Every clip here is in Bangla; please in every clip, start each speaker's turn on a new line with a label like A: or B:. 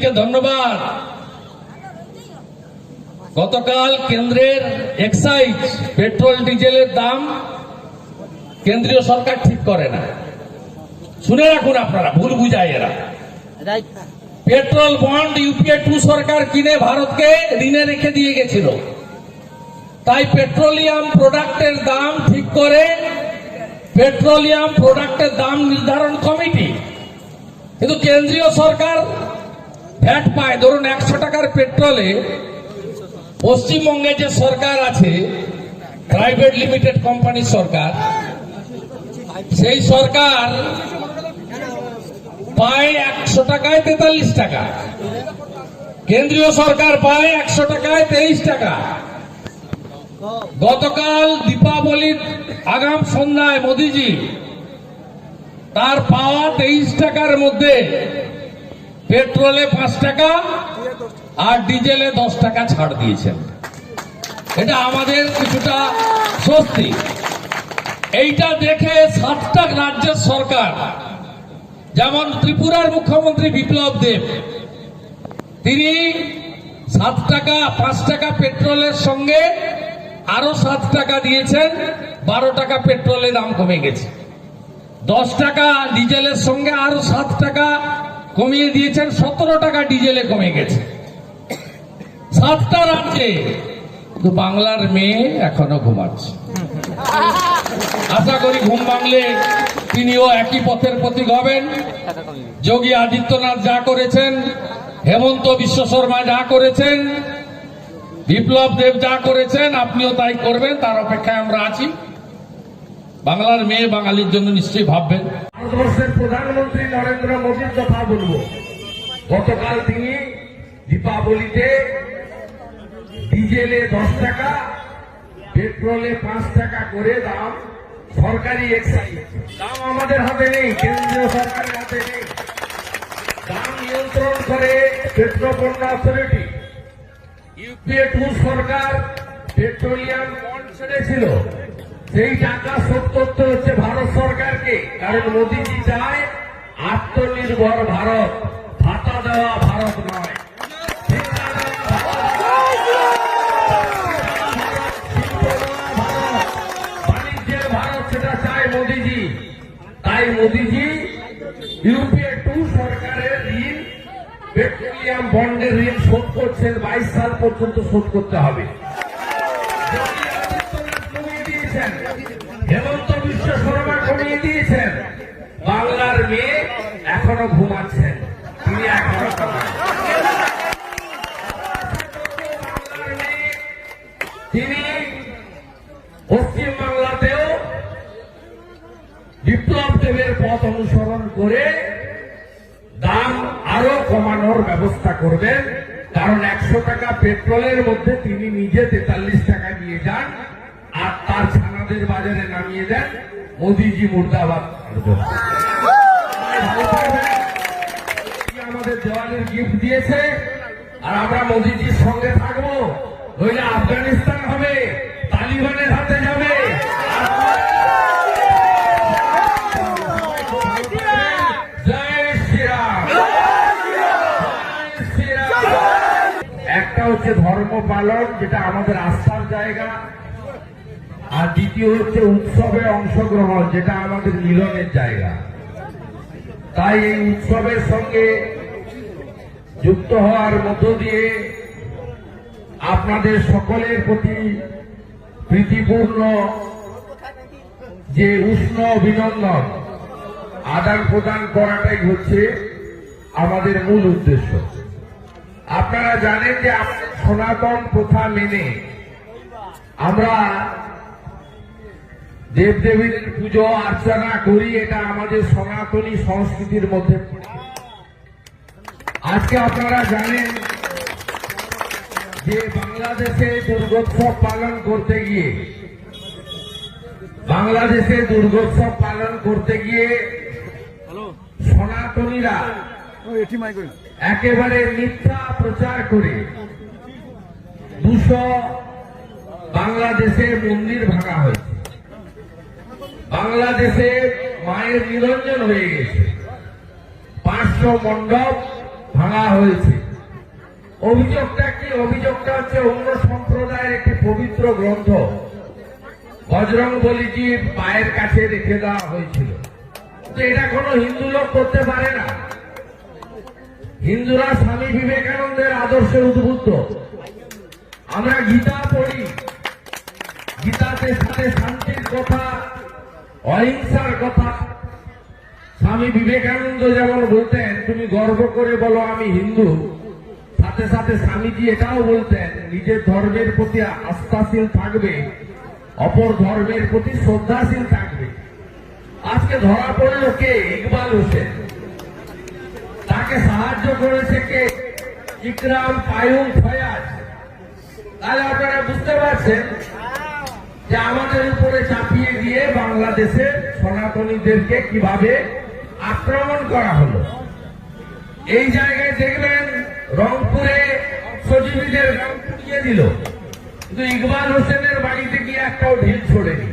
A: মোদীজিকে ধন্যবাদ। গতকাল কেন্দ্রের এক্সাইজ পেট্রোল ডিজেলের দাম কেন্দ্রীয় সরকার ঠিক করে না। শুনে রাখুন আপনারা, ভুল বুঝায় এরা। পেট্রোল বন্ড ইউপিএ 2 সরকার কিনে ভারতকে ঋণে রেখে দিয়ে গেছিল, তাই পেট্রোলিয়াম প্রোডাক্টের দাম ঠিক করে পেট্রোলিয়াম প্রোডাক্টের দাম নির্ধারণ কমিটি। কিন্তু কেন্দ্রীয় সরকার ভ্যাট পায়। ধরুন 100 টাকার পেট্রোলে পশ্চিমবঙ্গে যে সরকার আছে, প্রাইভেট লিমিটেড কোম্পানির সরকার, সেই সরকার পায় 100 টাকায় 43 টাকা, কেন্দ্রীয় সরকার পায় 100 টাকায় 23 টাকা। গতকাল দীপাবলির আগাম সন্ধ্যায় মোদীজি তার পাওয়া 23 টাকার মধ্যে পেট্রোলে 5 টাকা আর ডিজেলে 10 টাকা ছাড় দিয়েছেন। এটা আমাদের কিছুটা স্বস্তি। এইটা দেখে 7টা রাজ্যের সরকার, যেমন ত্রিপুরার মুখ্যমন্ত্রী বিপ্লব দেব, তিনি 7 টাকা 5 টাকা পেট্রোলের সঙ্গে আরো 7 টাকা দিয়েছেন, 12 টাকা পেট্রোলের দাম কমে গেছে। 10 টাকা ডিজেলের সঙ্গে আরো 7 টাকা কমিয়ে দিয়েছেন, 17 টাকা ডিজেলে কমে গেছে। 7টা রাজ্যে। কিন্তু বাংলার মেয়ে এখনো ঘুমাচ্ছে। আশা করি ঘুম ভাঙলে তিনিও একই পথের প্রতীক হবেন। যোগী আদিত্যনাথ যা করেছেন, হেমন্ত বিশ্ব শর্মা যা করেছেন, বিপ্লব দেব যা করেছেন, আপনিও তাই করবেন, তার অপেক্ষায় আমরা আছি। বাংলার মেয়ে বাঙালির জন্য নিশ্চয়ই ভাববেন।
B: ভারতবর্ষের প্রধানমন্ত্রী নরেন্দ্র মোদীর কথা বলবো। গতকাল তিনি দীপাবলিতে ডিজেলে 10 টাকা, পেট্রোলে 5 টাকা করে দাম, সরকারি এক্সাইজ দাম আমাদের হাতে নেই, কেন্দ্রীয় সরকারের হাতে নেই। দাম নিয়ন্ত্রণ করে পেট্রোপণ্য অথরিটি। ইউপিএ 2 সরকার পেট্রোলিয়াম বন্ড ছেড়েছিল, সেই টাকা শোধ করতে হচ্ছে ভারত সরকারকে। কারণ মোদীজি চায় আত্মনির্ভর ভারত, ভাতা দেওয়া ভারত নয়। বাণিজ্যের ভারত, সেটা চায় মোদীজি। তাই মোদীজি ইউপিএ 2 সরকারের ঋণ, পেট্রোলিয়াম বন্ডের ঋণ শোধ করছেন। 22 সাল পর্যন্ত শোধ করতে হবে। হেমন্ত বিশ্ব শর্মা কমিয়ে দিয়েছেন। বাংলার মেয়ে এখনো ঘুমাচ্ছেন, তিনি এখনো তিনি পশ্চিম বাংলাতেও বিপ্লব দেবের পথ অনুসরণ করে দাম আরো কমানোর ব্যবস্থা করবেন। কারণ 100 টাকা পেট্রোলের মধ্যে তিনি নিজে 43 টাকা নিয়ে যান আর তার ছানাদের বাজারে নামিয়ে দেন। মোদীজি মুর্দাবাদ। আমাদের দেওয়ালের গিফট দিয়েছে, আর আমরা মোদীজির সঙ্গে থাকবো। নইলে আফগানিস্তান হবে, তালিবানের হাতে যাবে। জয় শ্রীরাম। একটা হচ্ছে ধর্ম পালন, যেটা আমাদের আস্থার জায়গা, আর দ্বিতীয় হচ্ছে উৎসবে অংশগ্রহণ, যেটা আমাদের মিলনের জায়গা। তাই এই উৎসবের সঙ্গে যুক্ত হওয়ার মধ্য দিয়ে আপনাদের সকলের প্রতি প্রীতিপূর্ণ যে উষ্ণ অভিনন্দন আদান প্রদান করাটাই হচ্ছে আমাদের মূল উদ্দেশ্য। আপনারা জানেন যে সনাতন প্রথা মেনে আমরা দেবদেবীর পুজো অর্চনা করি, এটা আমাদের সনাতনী সংস্কৃতির মধ্যে পড়ে। আজকে আপনারা জানেন যে বাংলাদেশে দুর্গোৎসব পালন করতে গিয়ে সনাতনীরা একেবারে মিথ্যা প্রচার করে 200 বাংলাদেশে মন্দির ভাঙা হয়েছে। বাংলাদেশে মায়ের নিরঞ্জন হয়ে গেছে। 500 মণ্ডপ ভাঙা হয়েছে। অভিযোগটা কি? অভিযোগটা হচ্ছে অন্য সম্প্রদায়ের একটি পবিত্র গ্রন্থ বজরং বলিজির পায়ের কাছে রেখে দেওয়া হয়েছিল। তো এটা কোনো হিন্দু লোক করতে পারে না। হিন্দুরা স্বামী বিবেকানন্দের আদর্শে উদ্বুদ্ধ। আমরা গীতা পড়ি, গীতাতে সাথে শান্তির কথা, অহিংসার কথা। স্বামী বিবেকানন্দ যেমন বলতেন, তুমি গর্ব করে বলো আমি হিন্দু, সাথে সাথে স্বামীজি এটাও বলতেন নিজের ধর্মের প্রতি আস্থাশীল থাকবে, অপর ধর্মের প্রতি শ্রদ্ধাশীল থাকবে। আজকে ধরা পড়ল কে? ইকবাল হোসেন। তাকে সাহায্য করেছে কে? ইকরাম পায়ুম ফয়াজ। তাহলে আপনারা বুঝতে পারছেন যে আমাদের উপরে চাপিয়ে দিয়ে বাংলাদেশে সনাতনীদেরকে কিভাবে আক্রমণ করা হলো। এই জায়গায় দেখবেন রংপুরে সজীবীদের গান পুড়িয়ে দিল, কিন্তু ইকবাল হোসেনের বাড়িতে গিয়ে একটাও ঢিল ছোড়েনি।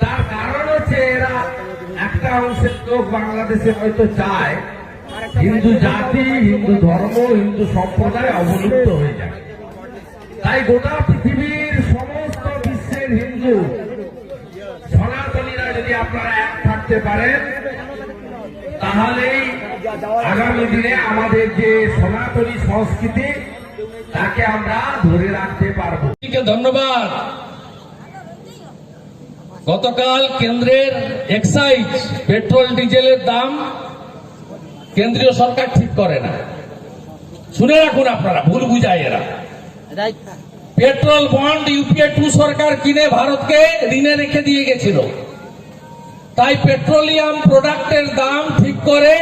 B: তার কারণ হচ্ছে এরা একটা অংশের লোক বাংলাদেশে হয়তো চায় হিন্দু জাতি, হিন্দু ধর্ম, হিন্দু সম্প্রদায় অবলুপ্ত হয়ে যায়। তাই গোটা পৃথিবীর সমস্ত বিশ্বের হিন্দু সনাতনীরা যদি আপনারা এক থাকতে পারেন, তাহলেই আগামী দিনে আমাদের যে সনাতনী সংস্কৃতি তাকে আমরা ধরে রাখতে পারবো।
A: ধন্যবাদ। গতকাল কেন্দ্রের এক্সাইজ পেট্রোল ডিজেলের দাম কেন্দ্রীয় সরকার ঠিক করে না। শুনে রাখুন আপনারা, ভুল বুঝায় এরা। পেট্রোল বন্ড ইউপিএ 2 সরকার কিনে ভারতকে ঋণে রেখে দিয়ে গেছিল। তাই পেট্রোলিয়াম প্রোডাক্টের দাম ঠিক করে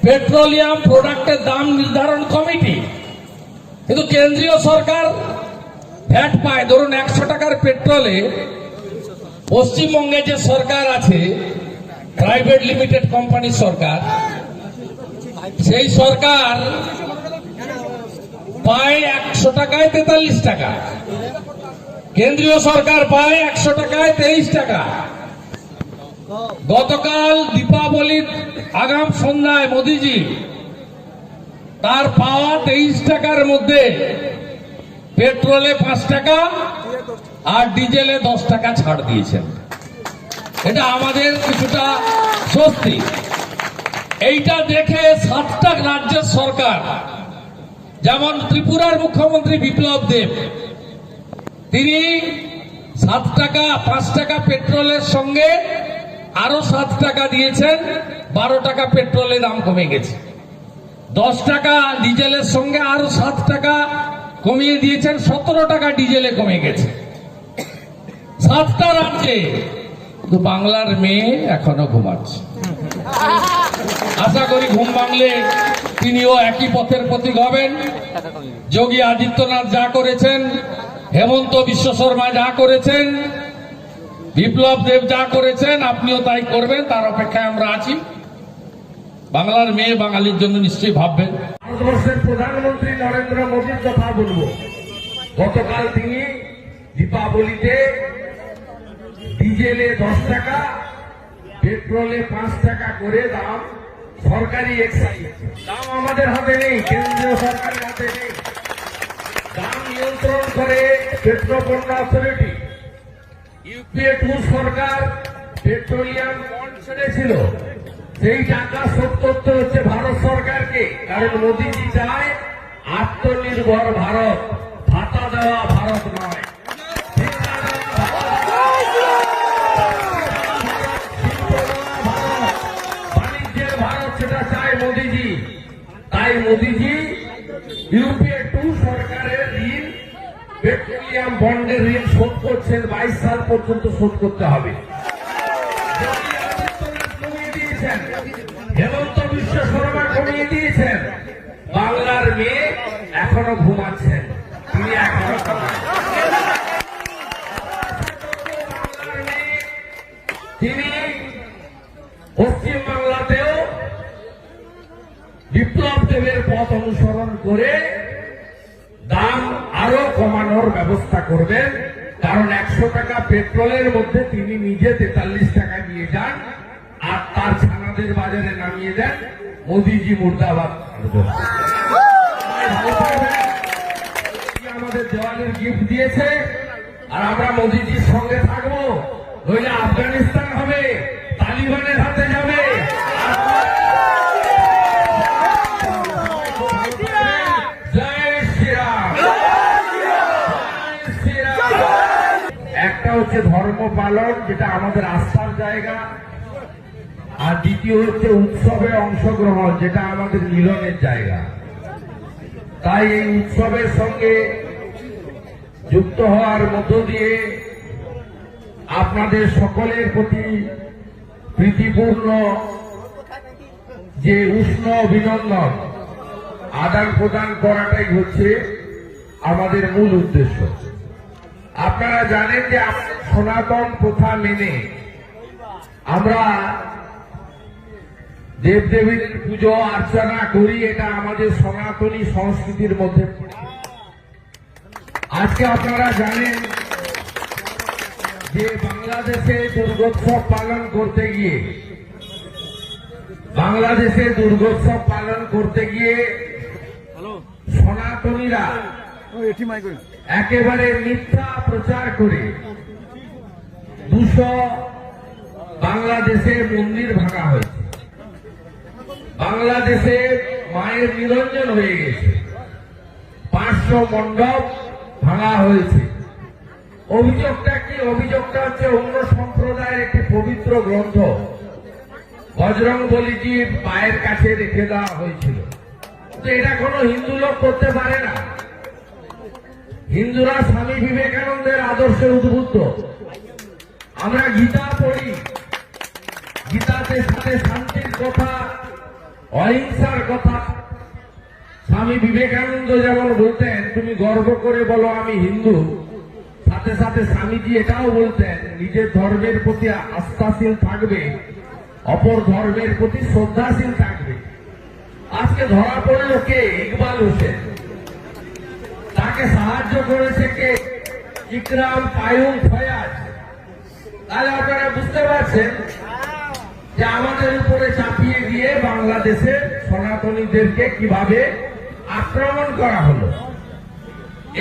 A: পেট্রোলিয়াম প্রোডাক্টের দাম নির্ধারণ কমিটি। কিন্তু কেন্দ্রীয় সরকার ভ্যাট পায়। ধরুন 100 টাকার পেট্রোলে পশ্চিমবঙ্গে যে সরকার আছে, প্রাইভেট লিমিটেড কোম্পানির সরকার, সেই সরকার পায় 100 টাকায় 43 টাকা, কেন্দ্রীয় সরকার পায় 100 টাকায় 23 টাকা। গতকাল দীপাবলির আগাম সন্ধ্যায় মোদিজি তার পাওয়া 23 টাকার মধ্যে পেট্রোলে 5 টাকা আর ডিজেলে 10 টাকা ছাড় দিয়েছেন। এটা আমাদের কিছুটা স্বস্তি। এইটা দেখে 7টা রাজ্যের সরকার, যেমন ত্রিপুরার মুখ্যমন্ত্রী বিপ্লব দেব, তিনি 7 টাকা 5 টাকা পেট্রোলের সঙ্গে আরো 7 টাকা দিয়েছেন, 12 টাকা পেট্রোলের দাম কমে গেছে। 10 টাকা ডিজেলের সঙ্গে আরো 7 টাকা কমিয়ে দিয়েছেন, 17 টাকা ডিজেলে কমে গেছে। 7টা রাজ্যে। কিন্তু বাংলার মেয়ে এখনো ঘুমাচ্ছে। আশা করি ঘুম ভাঙলে তিনিও একই পথের প্রতীক হবেন। যোগী আদিত্যনাথ যা করেছেন, হেমন্ত বিশ্ব শর্মা যা করেছেন, বিপ্লব দেব যা করেছেন, আপনিও তাই করবেন, তার অপেক্ষায় আমরা আছি। বাংলার মেয়ে বাঙালির জন্য নিশ্চয়ই ভাববেন।
B: ভারতবর্ষের প্রধানমন্ত্রী নরেন্দ্র মোদীর কথা বলবো। গতকাল তিনি দীপাবলিতে ডিজেলে 10 টাকা, পেট্রোলে 5 টাকা করে দাম সরকারি এক্সাইজ। দাম আমাদের হাতে নেই, কেন্দ্রীয় সরকারের হাতে নেই। দাম নিয়ন্ত্রণ করে পেট্রোপণ্য অথরিটি। ইউপিএ 2 সরকার পেট্রোলিয়াম বন্ড ছেড়েছিল, সেই টাকা শোধ করতে হচ্ছে ভারত সরকারকে। কারণ মোদীজি চায় আত্মনির্ভর ভারত, ভাতা দেওয়া ভারত নয়। বাণিজ্যের ভারত সেটা চায় মোদীজি। তাই মোদীজি ইউপিএ 2 সরকারের ঋণ, পেট্রোলিয়াম বন্ডের ঋণ শোধ করছেন। 22 সাল পর্যন্ত শোধ করতে হবে। হেমন্ত বিশ্ব শর্মা কমিয়ে দিয়েছেন। বাংলার মেয়ে এখনো ঘুমাচ্ছেন, তিনি এখনো তিনি পশ্চিম বাংলাতেও বিপ্লব দেবের পথ অনুসরণ করে দাম আরো কমানোর ব্যবস্থা করবেন। কারণ 100 টাকা পেট্রোলের মধ্যে তিনি নিজে 43 টাকা নিয়ে যান আর তার ছানাদের বাজারে নামিয়ে দেন মোদিজি মুর্দাবাদ। আমাদের দেওয়ালের গিফট দিয়েছে আর আমরা মোদিজির সঙ্গে থাকবো, নইলে আফগানিস্তান হবে, তালিবানের হাতে যাবে। জয় শ্রীরাম। একটা হচ্ছে ধর্ম পালন, যেটা আমাদের আস্থার জায়গা, আর দ্বিতীয় হচ্ছে উৎসবে অংশগ্রহণ, যেটা আমাদের মিলনের জায়গা। তাই এই উৎসবের সঙ্গে যুক্ত হওয়ার মধ্য দিয়ে আপনাদের সকলের প্রতি প্রীতিপূর্ণ যে উষ্ণ অভিনন্দন আদান প্রদান করাটাই হচ্ছে আমাদের মূল উদ্দেশ্য। আপনারা জানেন যে সনাতন প্রথা মেনে আমরা দেবদেবীর পুজো অর্চনা করি, এটা আমাদের সনাতনী সংস্কৃতির মধ্যে। আজকে আপনারা জানেন যে বাংলাদেশে দুর্গোৎসব পালন করতে গিয়ে সনাতনীরা একেবারে মিথ্যা প্রচার করে 200 বাংলাদেশে মন্দির ভাঙা হয়েছে, বাংলাদেশে মায়ের নিরঞ্জন হয়ে গেছে, 500 মণ্ডপ ভাঙা হয়েছে। অভিযোগটা কি? অভিযোগটা হচ্ছে অন্য সম্প্রদায়ের একটি পবিত্র গ্রন্থ বজরংবলীজির পায়ের কাছে রেখে দেওয়া হয়েছিল। তো এটা কোনো হিন্দু লোক করতে পারে না। হিন্দুরা স্বামী বিবেকানন্দের আদর্শে উদ্বুদ্ধ। আমরা গীতা পড়ি, গীতাতে সাথে শান্তির কথা, অহিংসার কথা। স্বামী বিবেকানন্দ যেমন বলতেন, তুমি গর্ব করে বলো আমি হিন্দু, সাথে সাথে স্বামীজি এটাও বলতেন নিজের ধর্মের প্রতি আস্থাশীল থাকবে, অপর ধর্মের প্রতি শ্রদ্ধাশীল থাকবে। আজকে ধরা পড়ল কে? ইকবাল হোসেন। তাকে সাহায্য করেছে কে? ইকরাম পায়ুম ফয়াজ। তাহলে আপনারা বুঝতে পারছেন যে আমাদের উপরে চাপিয়ে দিয়ে বাংলাদেশে সনাতনীদেরকে কিভাবে আক্রমণ করা হলো।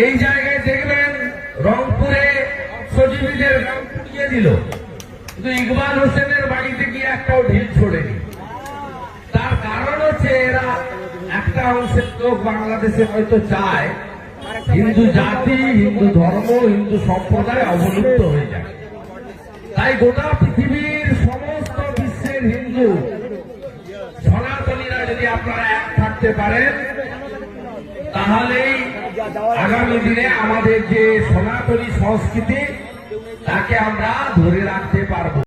B: এই জায়গায় দেখবেন রংপুরে সজীবীদের রং পুড়িয়ে দিল, কিন্তু ইকবাল হোসেনের বাড়িতে গিয়ে একটাও ঢিল ছোড়েনি। তার কারণ হচ্ছে এরা একটা অংশের লোক বাংলাদেশে হয়তো চায় হিন্দু জাতি, হিন্দু ধর্ম, হিন্দু সম্প্রদায় অবলুপ্ত হয়ে যায়। তাই গোটা পৃথিবীর সমস্ত বিশ্বের হিন্দু সনাতনীরা যদি আপনারা এক থাকতে পারেন, তাহলেই আগামী দিনে আমাদের যে সনাতনী সংস্কৃতি তাকে আমরা ধরে রাখতে পারবো।